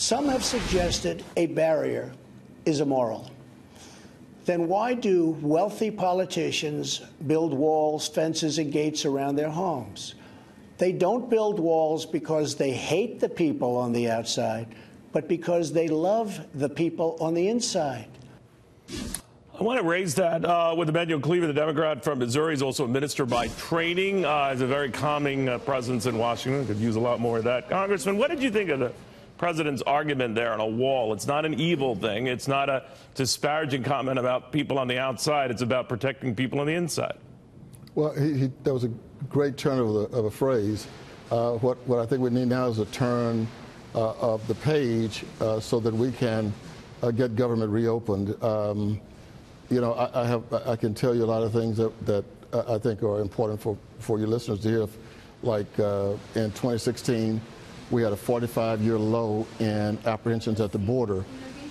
Some have suggested a barrier is immoral. Then why do wealthy politicians build walls, fences, and gates around their homes? They don't build walls because they hate the people on the outside, but because they love the people on the inside. I want to raise that with Emanuel Cleaver, the Democrat from Missouri. He's also a minister by training. Has a very calming presence in Washington. Could use a lot more of that. Congressman, what did you think of the president's argument there on a wall? It's not an evil thing. It's not a disparaging comment about people on the outside. It's about protecting people on the inside. Well, that was a great turn of a phrase. What I think we need now is a turn of the page so that we can get government reopened. You know, I can tell you a lot of things that I think are important for your listeners to hear. Like in 2016, we had a 45-year low in apprehensions at the border.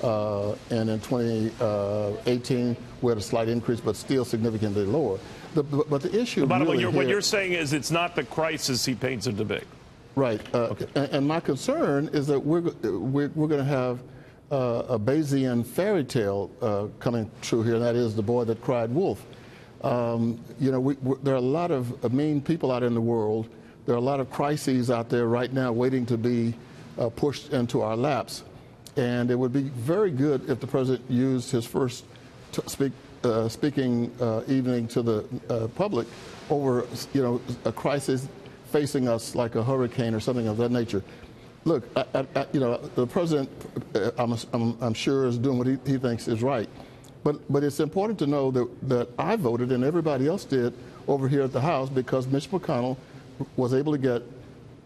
And in 2018, we had a slight increase, but still significantly lower. But the issue what you're saying is it's not the crisis he paints it to be. Right. Okay. And my concern is that we're going to have a Bayesian fairy tale coming true here, and that is the boy that cried wolf. You know, there are a lot of mean people out in the world. There are a lot of crises out there right now waiting to be pushed into our laps. And it would be very good if the president used his first speaking evening to the public over, you know, a crisis facing us like a hurricane or something of that nature. Look, you know, the president, I'm sure, is doing what he thinks is right. But it's important to know that I voted and everybody else did over here at the House because Mitch McConnell was able to get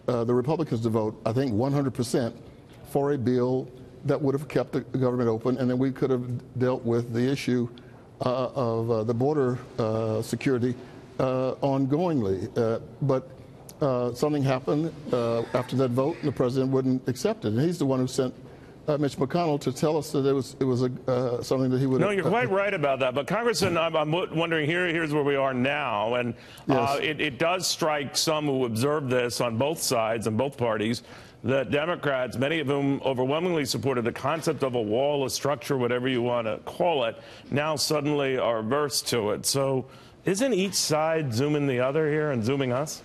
the Republicans to vote, I think 100%, for a bill that would have kept the government open, and then we could have dealt with the issue of the border security ongoingly. But something happened after that vote, and the president wouldn't accept it. And he's the one who sent Mitch McConnell to tell us that it was something that he would. No, you're quite right about that. But Congressman, I'm wondering here's where we are now, and yes. It does strike some who observe this on both sides and both parties that Democrats, many of whom overwhelmingly supported the concept of a wall, a structure, whatever you want to call it, now suddenly are averse to it. So isn't each side zooming the other here and zooming us?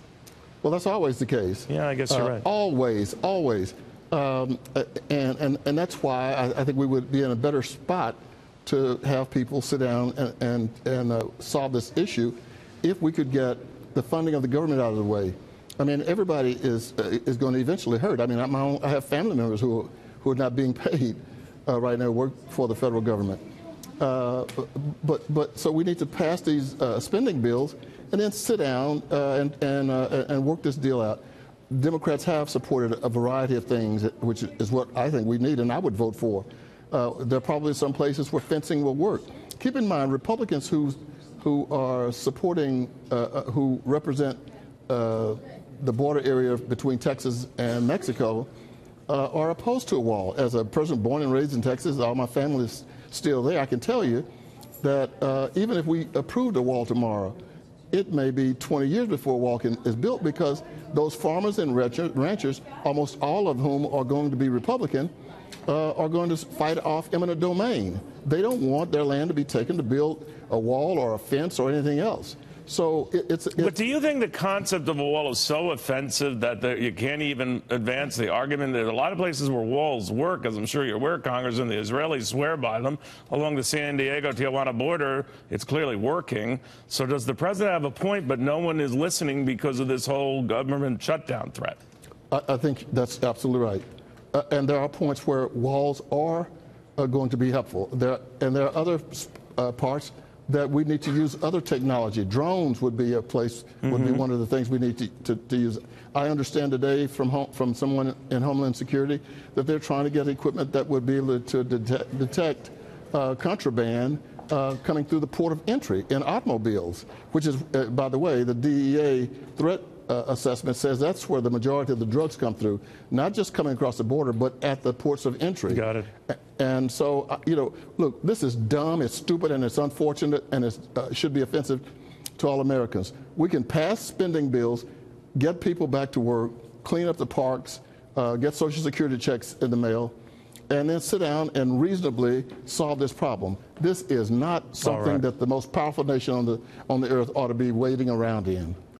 Well, that's always the case. Yeah, I guess you're right. Always. And that's why I think we would be in a better spot to have people sit down and solve this issue if we could get the funding of the government out of the way. I mean, everybody is going to eventually hurt. I mean, I have family members who are not being paid right now, work for the federal government. But so we need to pass these spending bills and then sit down and work this deal out. Democrats have supported a variety of things, which is what I think we need, and I would vote for. There are probably some places where fencing will work. Keep in mind, Republicans who are supporting, who represent the border area between Texas and Mexico, are opposed to a wall. As a person born and raised in Texas, all my family is still there. I can tell you that even if we approved a wall tomorrow, it may be 20 years before a wall is built because those farmers and ranchers, almost all of whom are going to be Republican, are going to fight off eminent domain. They don't want their land to be taken to build a wall or a fence or anything else. So But do you think the concept of a wall is so offensive that you can't even advance the argument that a lot of places where walls work, as I'm sure you're aware, Congressman, the Israelis swear by them, along the San Diego-Tijuana border, it's clearly working. So does the president have a point, but no one is listening because of this whole government shutdown threat? I think that's absolutely right. And there are points where walls are going to be helpful. There are other parts that we need to use other technology. Drones would be a place, would be one of the things we need to use. I understand today from someone in Homeland Security that they're trying to get equipment that would be able to detect contraband coming through the port of entry in automobiles, which is, by the way, the DEA threat assessment says that's where the majority of the drugs come through, not just coming across the border, but at the ports of entry. Got it. And so, you know, look, this is dumb, it's stupid, and it's unfortunate, and it should be offensive to all Americans. We can pass spending bills, get people back to work, clean up the parks, get Social Security checks in the mail, and then sit down and reasonably solve this problem. This is not something that the most powerful nation on the earth ought to be waiting around in.